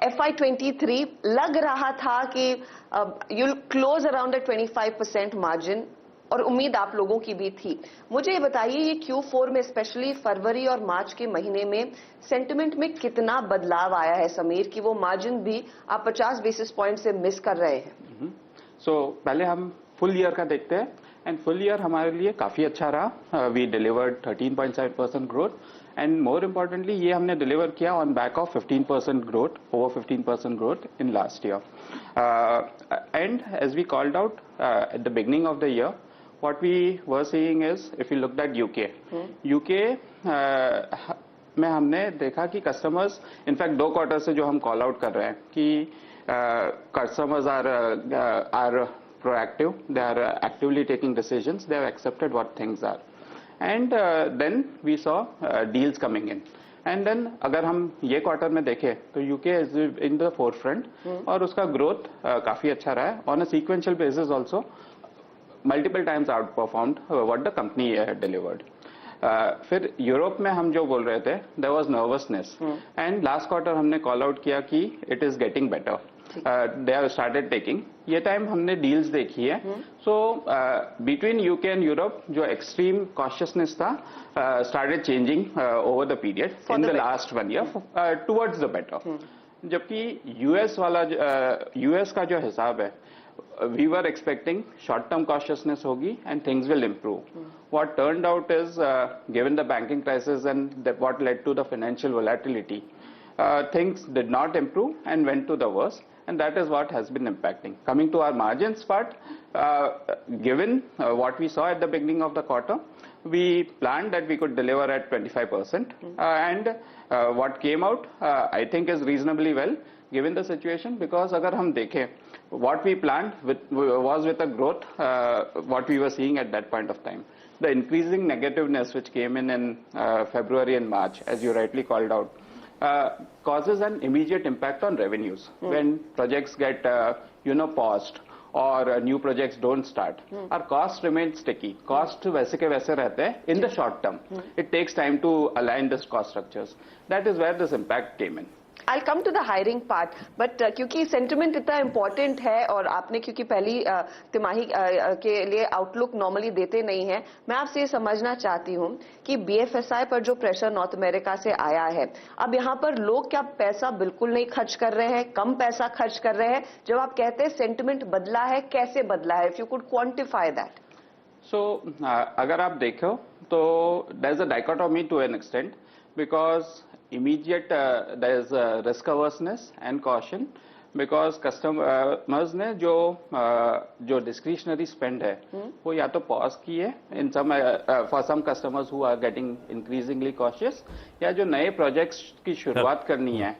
FY23 लग रहा था कि you'll close around a 25% margin और उम्मीद आप लोगों की भी थी। मुझे ये बताइए ये Q4 में स्पेशली फरवरी और मार्च के महीने में सेंटिमेंट में कितना बदलाव आया है समीर कि वो मार्जिन भी आप 50 बेसिस पॉइंट से मिस कर रहे हैं? पहले हम फुल ईयर का देखते हैं एंड फुल ईयर हमारे लिए काफी अच्छा रहा। We delivered 13.7% growth and more importantly ये हमने डिलीवर किया on back of 15% growth, over 15% growth in last year. And as we called out at the beginning of the year, what we were seeing is if you looked at UK में हमने देखा कि customers in fact 2 quarter से जो हम call out कर रहे हैं कि customers are proactive, they are actively taking decisions, they have accepted what things are, and then we saw deals coming in, and then अगर हम ये क्वार्टर में देखें तो UK is in the forefront और उसका ग्रोथ काफी अच्छा रहा है on a sequential basis also multiple times outperformed what the company delivered. फिर यूरोप में हम जो बोल रहे थे there was nervousness and last quarter हमने कॉल आउट किया कि it is getting better. They have started taking. ये टाइम हमने डील्स देखी है. So between UK and Europe जो extreme cautiousness था started changing over the period in the last 1 year towards the better. जबकि US का जो हिसाब है we were expecting short-term cautiousness होगी and things will improve. What turned out is, given the banking crisis and what led to the financial volatility, things did not improve and went to the worst, and that is what has been impacting. Coming to our margins part, given what we saw at the beginning of the quarter, we planned that we could deliver at 25%, and what came out, I think, is reasonably well given the situation, because agar hum dekhe, what we planned was with a growth, what we were seeing at that point of time. The increasing negativeness which came in February and March, as you rightly called out, causes an immediate impact on revenues. When projects get paused or new projects don't start, our costs remain sticky. Costs वैसे के वैसे रहते हैं in the short term. It takes time to align this cost structures. That is where this impact came in. I'll come to the hiring part, but क्योंकि sentiment इतना important है और आपने क्योंकि पहली तिमाही के लिए आउटलुक नॉर्मली देते नहीं हैं, मैं आपसे ये समझना चाहती हूँ कि BFSI पर जो प्रेशर नॉर्थ अमेरिका से आया है, अब यहाँ पर लोग क्या पैसा बिल्कुल नहीं खर्च कर रहे हैं, कम पैसा खर्च कर रहे हैं? जब आप कहते हैं सेंटिमेंट बदला है, कैसे बदला है? If you could quantify that. So अगर आप देखो तो there is a dichotomy to an extent, because immediate there is risk averseness and caution, because customers ने जो discretionary spend है वो या तो pause की है in some for some customers who are getting increasingly cautious, या जो नए projects की शुरुआत करनी है